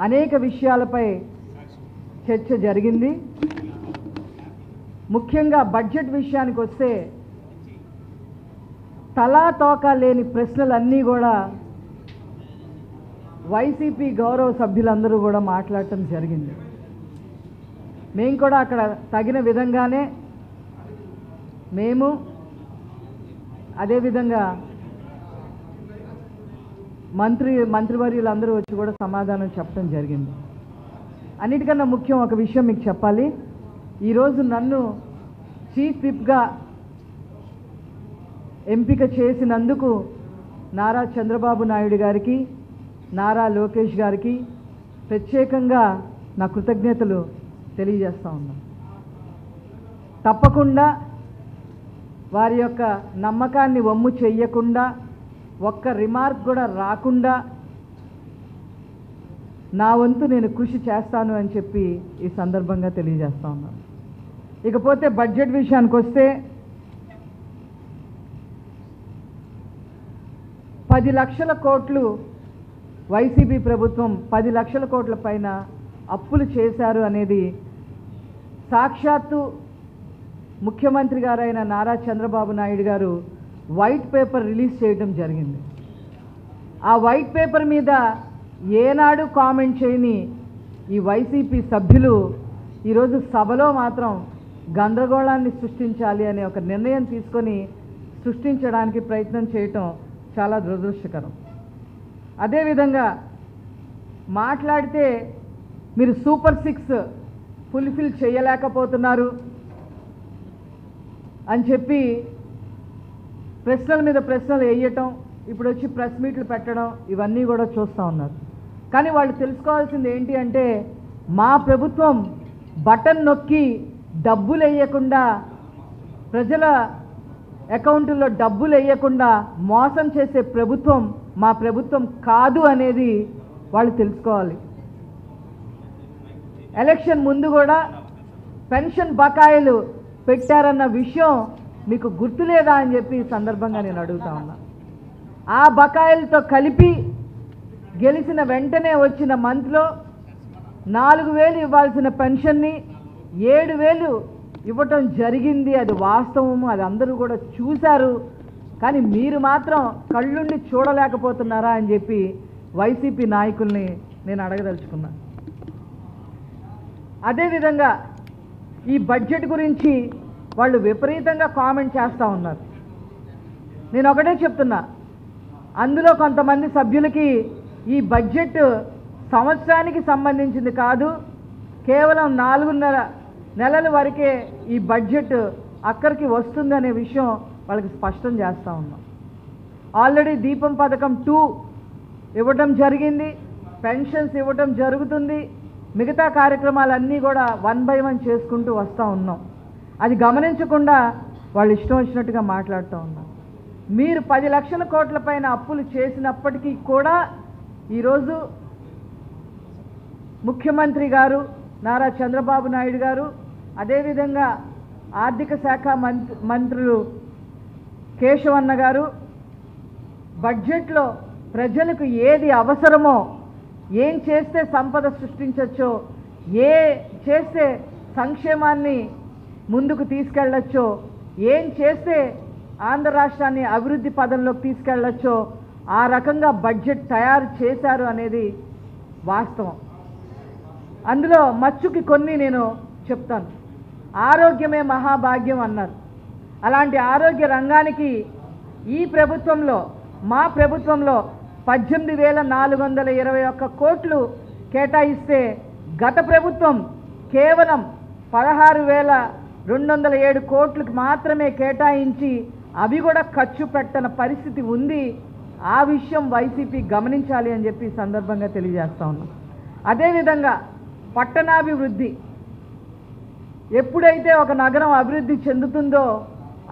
అనేక విషయాలపై చర్చ జరిగింది. ముఖ్యంగా బడ్జెట్ విషయానికి వస్తే తలా తోక లేని ప్రశ్నలన్నీ కూడా వైసీపీ గౌరవ సభ్యులందరూ కూడా మాట్లాడటం జరిగింది. మేము కూడా అక్కడ తగిన విధంగానే మేము అదేవిధంగా మంత్రివర్యులందరూ వచ్చి కూడా సమాధానం చెప్పడం జరిగింది. అన్నిటికన్నా ముఖ్యం ఒక విషయం మీకు చెప్పాలి. ఈరోజు నన్ను చీఫ్ విప్గా ఎంపిక చేసినందుకు నారా చంద్రబాబు నాయుడు గారికి, నారా లోకేష్ గారికి ప్రత్యేకంగా నా కృతజ్ఞతలు తెలియజేస్తా ఉన్నాను. తప్పకుండా వారి యొక్క నమ్మకాన్ని వమ్ము చెయ్యకుండా, ఒక్క రిమార్క్ కూడా రాకుండా నా వంతు నేను కృషి చేస్తాను అని చెప్పి ఈ సందర్భంగా తెలియజేస్తా ఉన్నాను. ఇకపోతే బడ్జెట్ విషయానికి వస్తే 10 లక్షల కోట్లు వైసీపీ ప్రభుత్వం 10 లక్షల కోట్ల పైన అప్పులు చేశారు అనేది సాక్షాత్తు ముఖ్యమంత్రి గారైన నారా చంద్రబాబు నాయుడు గారు వైట్ పేపర్ రిలీజ్ చేయడం జరిగింది. ఆ వైట్ పేపర్ మీద ఏనాడు కామెంట్ చేయని ఈ వైసీపీ సభ్యులు ఈరోజు సభలో మాత్రం గందరగోళాన్ని సృష్టించాలి అనే ఒక నిర్ణయం తీసుకొని సృష్టించడానికి ప్రయత్నం చేయటం చాలా దురదృష్టకరం. అదేవిధంగా మాట్లాడితే మీరు సూపర్ 6 ఫుల్ఫిల్ చేయలేకపోతున్నారు అని చెప్పి ప్రశ్నల మీద ప్రశ్నలు వేయటం, ఇప్పుడు వచ్చి ప్రెస్ మీట్లు పెట్టడం, ఇవన్నీ కూడా చూస్తూ ఉన్నారు. కానీ వాళ్ళు తెలుసుకోవాల్సింది ఏంటి అంటే, మా ప్రభుత్వం బటన్ నొక్కి డబ్బులు వేయకుండా, ప్రజల అకౌంట్లో డబ్బులు వేయకుండా మోసం చేసే ప్రభుత్వం మా ప్రభుత్వం కాదు అనేది వాళ్ళు తెలుసుకోవాలి. ఎలక్షన్ ముందు కూడా పెన్షన్ బకాయిలు పెట్టారన్న విషయం మీకు గుర్తులేదా అని చెప్పి ఈ సందర్భంగా నేను అడుగుతా ఉన్నా. ఆ బకాయిలతో కలిపి గెలిచిన వెంటనే వచ్చిన మంత్లో 4,000 ఇవ్వాల్సిన పెన్షన్ని 7,000 ఇవ్వటం జరిగింది. అది వాస్తవము, అది అందరూ కూడా చూశారు. కానీ మీరు మాత్రం కళ్ళుండి చూడలేకపోతున్నారా అని చెప్పి వైసీపీ నాయకుల్ని నేను అడగదలుచుకున్నా. అదేవిధంగా ఈ బడ్జెట్ గురించి వాళ్ళు విపరీతంగా కామెంట్ చేస్తూ ఉన్నారు. నేను ఒకటే చెప్తున్నా, అందులో కొంతమంది సభ్యులకి ఈ బడ్జెట్ సంవత్సరానికి సంబంధించింది కాదు, కేవలం 4 నెలల వరకే ఈ బడ్జెట్ అక్కడికి వస్తుందనే విషయం వాళ్ళకి స్పష్టం చేస్తూ ఉన్నాం. ఆల్రెడీ దీపం పథకం 2 ఇవ్వటం జరిగింది, పెన్షన్స్ ఇవ్వటం జరుగుతుంది, మిగతా కార్యక్రమాలన్నీ కూడా 1 by 1 చేసుకుంటూ వస్తూ ఉన్నాం. అది గమనించకుండా వాళ్ళు ఇష్టం వచ్చినట్టుగా మాట్లాడుతూ ఉన్నారు. మీరు 10 లక్షల కోట్ల పైన అప్పులు చేసినప్పటికీ కూడా ఈరోజు ముఖ్యమంత్రి గారు నారా చంద్రబాబు నాయుడు గారు, అదేవిధంగా ఆర్థిక శాఖ మంత్రులు కేశవన్న గారు బడ్జెట్లో ప్రజలకు ఏది అవసరమో, ఏం చేస్తే సంపద సృష్టించవచ్చో, ఏ చేస్తే సంక్షేమాన్ని ముందుకు తీసుకెళ్ళొచ్చో, ఏం చేస్తే ఆంధ్ర రాష్ట్రాన్ని అభివృద్ధి పదంలోకి తీసుకెళ్ళొచ్చో ఆ రకంగా బడ్జెట్ తయారు చేశారు అనేది వాస్తవం. అందులో మచ్చుకి కొన్ని నేను చెప్తాను. ఆరోగ్యమే మహాభాగ్యం అన్నారు. అలాంటి ఆరోగ్య రంగానికి ఈ ప్రభుత్వంలో, మా ప్రభుత్వంలో 18,421 కోట్లు కేటాయిస్తే గత ప్రభుత్వం కేవలం 16,207 కోట్లకు మాత్రమే కేటాయించి అవి కూడా ఖర్చు పెట్టని పరిస్థితి ఉంది. ఆ విషయం వైసీపీ గమనించాలి అని చెప్పి ఈ సందర్భంగా తెలియజేస్తా ఉన్నాం. అదేవిధంగా పట్టణాభివృద్ధి, ఎప్పుడైతే ఒక నగరం అభివృద్ధి చెందుతుందో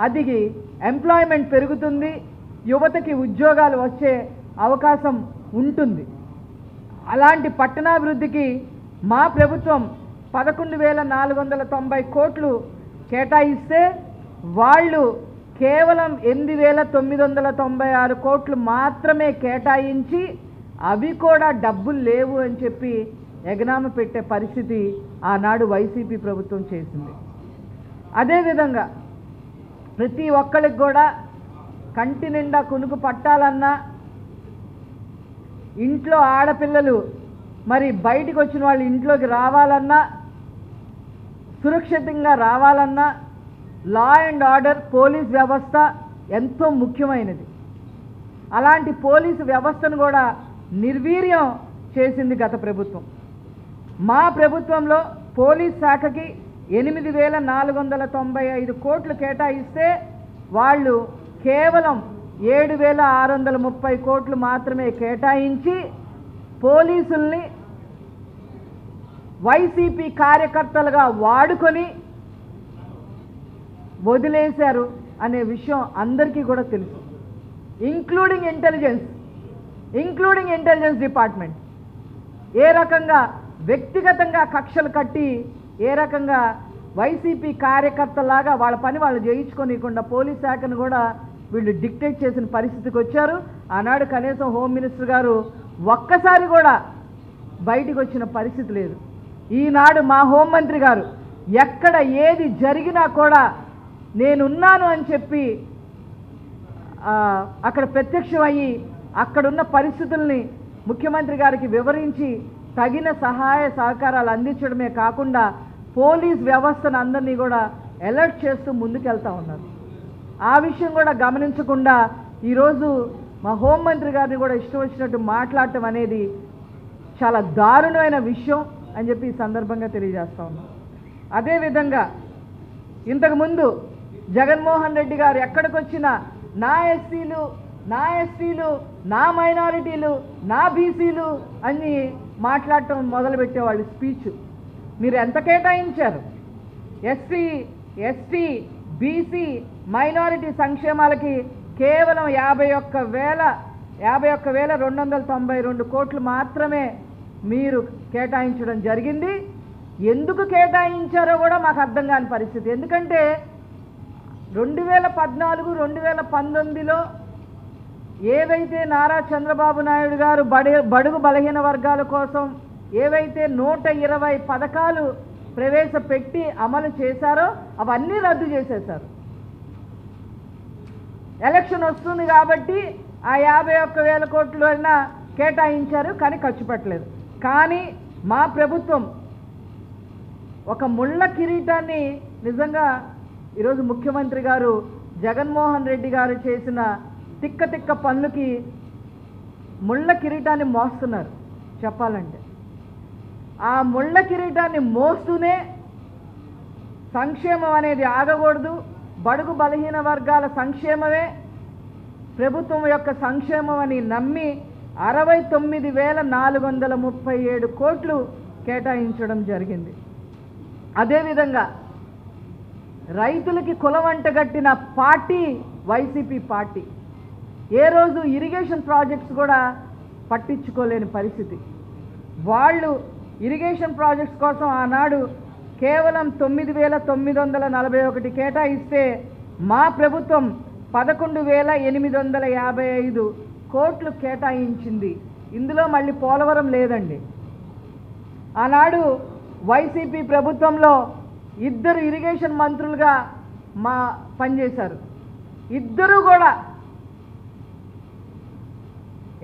అది ఎంప్లాయ్మెంట్ పెరుగుతుంది, యువతకి ఉద్యోగాలు వచ్చే అవకాశం ఉంటుంది. అలాంటి పట్టణాభివృద్ధికి మా ప్రభుత్వం 11,490 కోట్లు కేటాయిస్తే వాళ్ళు కేవలం 8,996 కోట్లు మాత్రమే కేటాయించి అవి కూడా డబ్బులు లేవు అని చెప్పి ఎగనామ పెట్టే పరిస్థితి ఆనాడు వైసీపీ ప్రభుత్వం చేసింది. అదేవిధంగా ప్రతి ఒక్కరికి కూడా కంటి నిండా కునుకు పట్టాలన్నా, ఇంట్లో ఆడపిల్లలు మరి బయటికి వచ్చిన వాళ్ళు ఇంట్లోకి రావాలన్నా, సురక్షితంగా రావాలన్నా లా అండ్ ఆర్డర్ పోలీస్ వ్యవస్థ ఎంతో ముఖ్యమైనది. అలాంటి పోలీసు వ్యవస్థను కూడా నిర్వీర్యం చేసింది గత ప్రభుత్వం. మా ప్రభుత్వంలో పోలీస్ శాఖకి 8,495 కోట్లు కేటాయిస్తే వాళ్ళు కేవలం 7,630 కోట్లు మాత్రమే కేటాయించి పోలీసుల్ని వైసీపీ కార్యకర్తలుగా వాడుకొని వదిలేశారు అనే విషయం అందరికీ కూడా తెలుసు. ఇంక్లూడింగ్ ఇంటెలిజెన్స్ డిపార్ట్మెంట్ ఏ రకంగా వ్యక్తిగతంగా కక్షలు కట్టి ఏ రకంగా వైసీపీ కార్యకర్తలాగా వాళ్ళ పని వాళ్ళు చేయించుకోనికుండా పోలీస్ శాఖను కూడా వీళ్ళు డిక్టేట్ చేసిన పరిస్థితికి వచ్చారు. ఆనాడు కనీసం హోమ్ మినిస్టర్ గారు ఒక్కసారి కూడా బయటికి వచ్చిన పరిస్థితి లేదు. ఈనాడు మా హోంమంత్రి గారు ఎక్కడ ఏది జరిగినా కూడా నేనున్నాను అని చెప్పి అక్కడ ప్రత్యక్షమయ్యి అక్కడున్న పరిస్థితుల్ని ముఖ్యమంత్రి గారికి వివరించి తగిన సహాయ సహకారాలు అందించడమే కాకుండా పోలీస్ వ్యవస్థను అందరినీ కూడా అలర్ట్ చేస్తూ ముందుకెళ్తా ఉన్నారు. ఆ విషయం కూడా గమనించకుండా ఈరోజు మా హోంమంత్రి గారిని కూడా ఇష్టం వచ్చినట్టు మాట్లాడటం అనేది చాలా దారుణమైన విషయం అని చెప్పి ఈ సందర్భంగా తెలియజేస్తా ఉన్నాం. అదేవిధంగా ఇంతకుముందు జగన్మోహన్ రెడ్డి గారు ఎక్కడికి వచ్చినా నా ఎస్సీలు, నా ఎస్టీలు, నా మైనారిటీలు, నా బీసీలు అని మాట్లాడటం మొదలుపెట్టేవాళ్ళు. స్పీచ్ మీరు ఎంత కేటాయించారు? ఎస్సీ, ఎస్టీ, బీసీ, మైనారిటీ సంక్షేమాలకి కేవలం 51,292 కోట్లు మాత్రమే మీరు కేటాయించడం జరిగింది. ఎందుకు కేటాయించారో కూడా మాకు అర్థం కాని పరిస్థితి. ఎందుకంటే 2014, 2019లో ఏవైతే నారా చంద్రబాబు నాయుడు గారు బడుగు బలహీన వర్గాల కోసం ఏవైతే 120 పథకాలు ప్రవేశపెట్టి అమలు చేశారో అవన్నీ రద్దు చేసేశారు. ఎలక్షన్ వస్తుంది కాబట్టి ఆ 51,000 కోట్లు అయినా కేటాయించారు, కానీ ఖర్చు పెట్టలేదు. కానీ మా ప్రభుత్వం ఒక ముళ్ళ కిరీటాన్ని నిజంగా ఈరోజు ముఖ్యమంత్రి గారు జగన్మోహన్ రెడ్డి గారు చేసిన తిక్క పనులకి ముళ్ళ కిరీటాన్ని మోస్తున్నారు చెప్పాలంటే. ఆ ముళ్ళ కిరీటాన్ని మోస్తూనే సంక్షేమం అనేది ఆగకూడదు, బడుగు బలహీన వర్గాల సంక్షేమమే ప్రభుత్వం యొక్క సంక్షేమం అని నమ్మి 69,437 కోట్లు కేటాయించడం జరిగింది. అదేవిధంగా రైతులకి కులవంటగట్టిన పార్టీ వైసీపీ పార్టీ. ఏ రోజు ఇరిగేషన్ ప్రాజెక్ట్స్ కూడా పట్టించుకోలేని పరిస్థితి. వాళ్ళు ఇరిగేషన్ ప్రాజెక్ట్స్ కోసం ఆనాడు కేవలం 9,941 కేటాయిస్తే మా ప్రభుత్వం 11,855 కోట్లు కేటాయించింది. ఇందులో మళ్ళీ పోలవరం లేదండి. ఆనాడు వైసీపీ ప్రభుత్వంలో 2 ఇరిగేషన్ మంత్రులుగా పనిచేశారు. ఇద్దరూ కూడా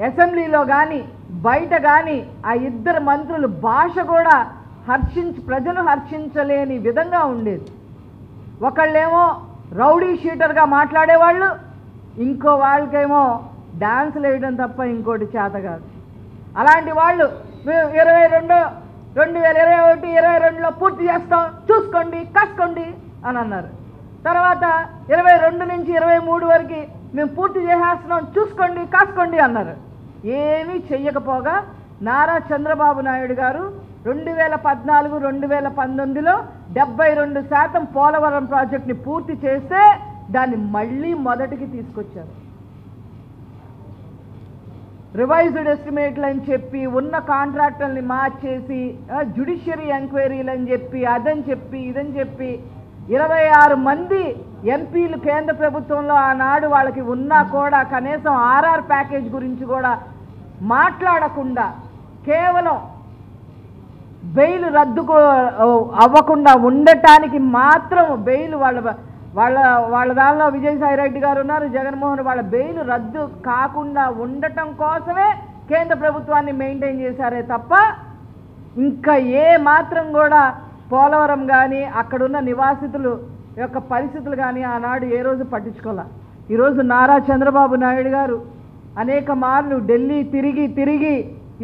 అసెంబ్లీలో కానీ బయట కానీ ఆ 2 మంత్రులు భాష కూడా ప్రజలు హర్షించలేని విధంగా ఉండేది. ఒకళ్ళేమో రౌడీ షీటర్గా మాట్లాడేవాళ్ళు, ఇంకో వాళ్ళకేమో డాన్సులు వేయడం తప్ప ఇంకోటి చేత కాదు. అలాంటి వాళ్ళు 2021-22లో పూర్తి చేస్తాం, చూసుకోండి, కాసుకోండి అని అన్నారు. తర్వాత 22 నుంచి 23 వరకు మేము పూర్తి చేసేస్తున్నాం, చూసుకోండి, కాసుకోండి అన్నారు. ఏమీ చెయ్యకపోగా నారా చంద్రబాబు నాయుడు గారు 2014-2019లో 72% పోలవరం ప్రాజెక్ట్ని పూర్తి చేస్తే దాన్ని మళ్ళీ మొదటికి తీసుకొచ్చారు. రివైజ్డ్ ఎస్టిమేట్లు అని చెప్పి ఉన్న కాంట్రాక్టర్ని మార్చేసి జ్యుడిషియరీ ఎంక్వైరీలు అని చెప్పి అదని చెప్పి ఇదని చెప్పి 26 మంది ఎంపీలు కేంద్ర ప్రభుత్వంలో ఆనాడు వాళ్ళకి ఉన్నా కూడా కనీసం ఆర్ఆర్ ప్యాకేజ్ గురించి కూడా మాట్లాడకుండా కేవలం బెయిల్ రద్దు అవ్వకుండా ఉండటానికి మాత్రం బెయిల్ వాళ్ళ దానిలో విజయసాయి రెడ్డి గారు ఉన్నారు, జగన్మోహన్, వాళ్ళ బెయిల్ రద్దు కాకుండా ఉండటం కోసమే కేంద్ర ప్రభుత్వాన్ని మెయింటైన్ చేశారే తప్ప ఇంకా ఏ మాత్రం కూడా పోలవరం కానీ అక్కడున్న నివాసితులు యొక్క పరిస్థితులు కానీ ఆనాడు ఏ రోజు పట్టించుకోలే. ఈరోజు నారా చంద్రబాబు నాయుడు గారు అనేక మార్లు ఢిల్లీ తిరిగి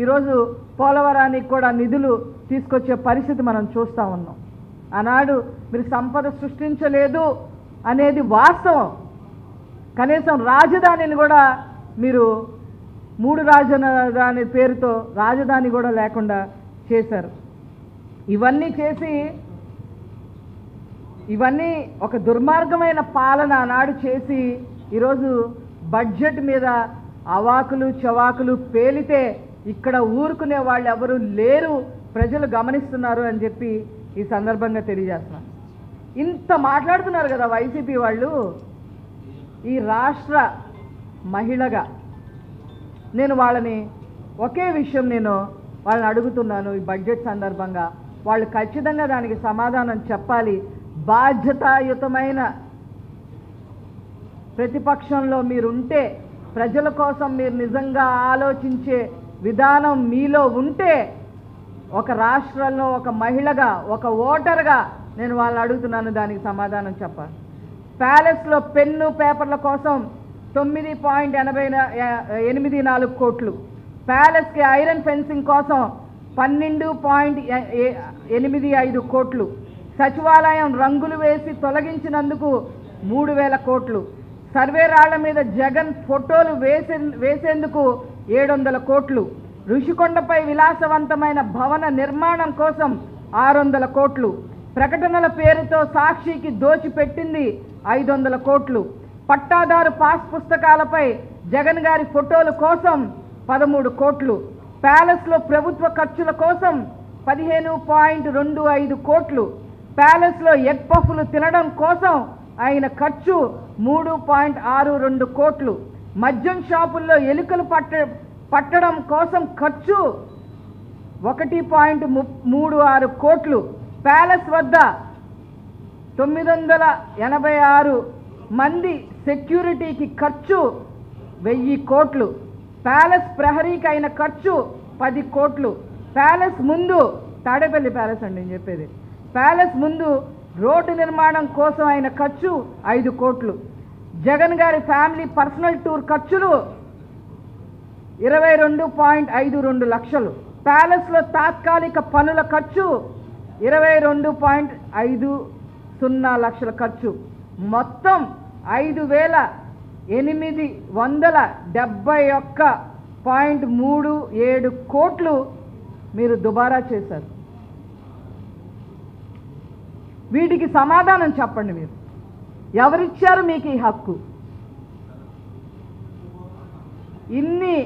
ఈరోజు పోలవరానికి కూడా నిధులు తీసుకొచ్చే పరిస్థితి మనం చూస్తూ ఉన్నాం. ఆనాడు మీరు సంపద సృష్టించలేదు అనేది వాస్తవం. కనీసం రాజధానిని కూడా మీరు 3 రాజధాని పేరుతో రాజధాని కూడా లేకుండా చేశారు. ఇవన్నీ ఒక దుర్మార్గమైన పాలన ఆనాడు చేసి ఈరోజు బడ్జెట్ మీద అవాకులు చవాకులు పేలితే ఇక్కడ ఊరుకునే వాళ్ళు ఎవరు లేరు, ప్రజలు గమనిస్తున్నారు అని చెప్పి ఈ సందర్భంగా తెలియజేస్తున్నాను. ఇంత మాట్లాడుతున్నారు కదా వైసీపీ వాళ్ళు. ఈ రాష్ట్ర మహిళగా నేను వాళ్ళని ఒకే విషయం వాళ్ళని అడుగుతున్నాను. ఈ బడ్జెట్ సందర్భంగా వాళ్ళు ఖచ్చితంగా దానికి సమాధానం చెప్పాలి. బాధ్యతాయుతమైన ప్రతిపక్షంలో మీరుంటే, ప్రజల కోసం మీరు నిజంగా ఆలోచించే విధానం మీలో ఉంటే, ఒక రాష్ట్రంలో ఒక మహిళగా ఒక ఓటర్గా నేను వాళ్ళని అడుగుతున్నాను, దానికి సమాధానం చెప్పాలి. ప్యాలెస్లో పెన్ను పేపర్ల కోసం 9.84 కోట్లు, ప్యాలెస్కి ఐరన్ ఫెన్సింగ్ కోసం 12.85 కోట్లు, సచివాలయం రంగులు వేసి తొలగించినందుకు 3,000 కోట్లు, సర్వే రాళ్ల మీద జగన్ ఫోటోలు వేసేందుకు 700 కోట్లు, ఋషికొండపై విలాసవంతమైన భవన నిర్మాణం కోసం 600 కోట్లు, ప్రకటనల పేరుతో సాక్షికి దోచిపెట్టింది 500 కోట్లు, పట్టాదారు పాస్ పుస్తకాలపై జగన్ గారి ఫోటోల కోసం 13 కోట్లు, ప్యాలెస్లో ప్రభుత్వ ఖర్చుల కోసం 15.25 కోట్లు, ప్యాలెస్లో ఎగ్ పఫ్లు తినడం కోసం ఆయన ఖర్చు 3.62 కోట్లు, మద్యం షాపుల్లో ఎలుకలు పట్టడం కోసం ఖర్చు 1.36 కోట్లు, ప్యాలెస్ వద్ద 986 మంది సెక్యూరిటీకి ఖర్చు 1000 కోట్లు, ప్యాలెస్ ప్రహరీకి అయిన ఖర్చు 10 కోట్లు, ప్యాలెస్ ముందు తాడేపల్లి ప్యాలెస్ అండి నేను చెప్పేది, ప్యాలెస్ ముందు రోడ్డు నిర్మాణం కోసం అయిన ఖర్చు 5 కోట్లు, జగన్ గారి ఫ్యామిలీ పర్సనల్ టూర్ ఖర్చులు 22.52 లక్షలు, ప్యాలెస్లో తాత్కాలిక పనుల ఖర్చు 22.50 లక్షల ఖర్చు, మొత్తం 5,871.37 కోట్లు మీరు దుబారా చేశారు. వీటికి సమాధానం చెప్పండి. మీరు ఎవరిచ్చారు మీకు ఈ హక్కు? ఇన్ని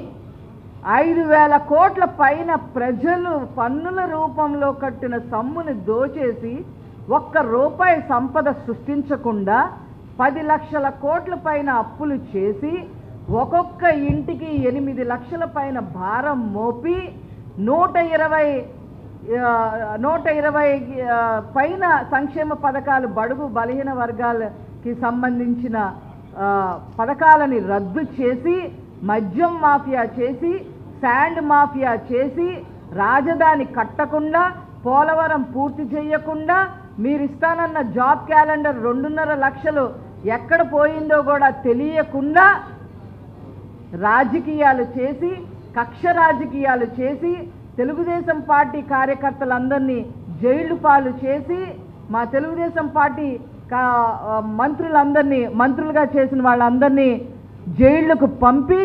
5,000 కోట్ల పైన ప్రజలు పన్నుల రూపంలో కట్టిన సొమ్ముని దోచేసి ₹1 సంపద సృష్టించకుండా 10 లక్షల కోట్ల పైన అప్పులు చేసి ఒక్కొక్క ఇంటికి 8 లక్షల పైన భారం మోపి 120 పైన సంక్షేమ పథకాలు బడుగు బలహీన వర్గాలకి సంబంధించిన పథకాలని రద్దు చేసి, మద్యం మాఫియా చేసి, శాండ్ మాఫియా చేసి, రాజధాని కట్టకుండా, పోలవరం పూర్తి చేయకుండా, మీరు ఇస్తానన్న జాబ్ క్యాలెండర్ 2.5 లక్షలు ఎక్కడ పోయిందో కూడా తెలియకుండా రాజకీయాలు చేసి, కక్ష రాజకీయాలు చేసి, తెలుగుదేశం పార్టీ కార్యకర్తలందరినీ జైలు పాలు చేసి, మా తెలుగుదేశం పార్టీ మంత్రులుగా చేసిన వాళ్ళందరినీ జైళ్లకు పంపి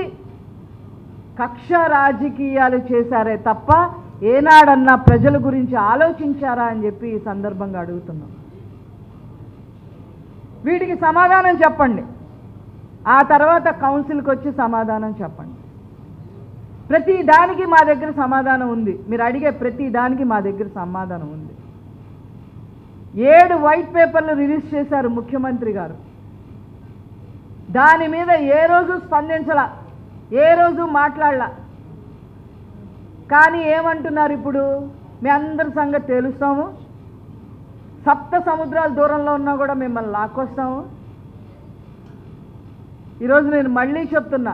కక్ష రాజకీయాలు చేశారే తప్ప ఏనాడన్నా ప్రజల గురించి ఆలోచించారా అని చెప్పి ఈ సందర్భంగా అడుగుతున్నాం. వీటికి సమాధానం చెప్పండి. ఆ తర్వాత కౌన్సిల్కి వచ్చి సమాధానం చెప్పండి. ప్రతి దానికి మా దగ్గర సమాధానం ఉంది. మీరు అడిగే ప్రతి దానికి మా దగ్గర సమాధానం ఉంది. 7 వైట్ పేపర్లు రిలీజ్ చేశారు ముఖ్యమంత్రి గారు. దాని మీద ఏ రోజు స్పందించలా, ఏ రోజు మాట్లాడలా. కానీ ఏమంటున్నారు ఇప్పుడు? మీ అందరి సంగతి తేలుస్తాము, సప్త సముద్రాల దూరంలో ఉన్నా కూడా మిమ్మల్ని లాక్కొస్తాము. ఈరోజు నేను మళ్ళీ చెప్తున్నా,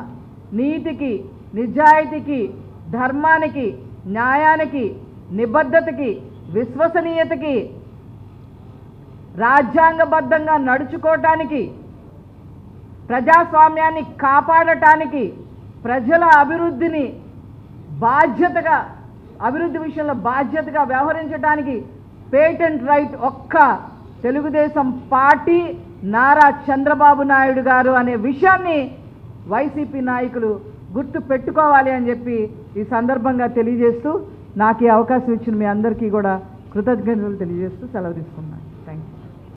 నీతికి, నిజాయితీకి, ధర్మానికి, న్యాయానికి, నిబద్ధతకి, విశ్వసనీయతకి, రాజ్యాంగబద్ధంగా నడుచుకోవటానికి, ప్రజాస్వామ్యాన్ని కాపాడటానికి, ప్రజల అభివృద్ధిని బాధ్యతగా, అభివృద్ధి విషయంలో బాధ్యతగా వ్యవహరించడానికి పేటెంట్ రైట్ ఒక్క తెలుగుదేశం పార్టీ, నారా చంద్రబాబు నాయుడు గారు అనే విషయాన్ని వైసీపీ నాయకులు గుర్తు పెట్టుకోవాలి అని చెప్పి ఈ సందర్భంగా తెలియజేస్తూ, నాకు ఈ అవకాశం ఇచ్చిన మీ అందరికీ కూడా కృతజ్ఞతలు తెలియజేస్తూ సెలవు తీసుకుంటాను.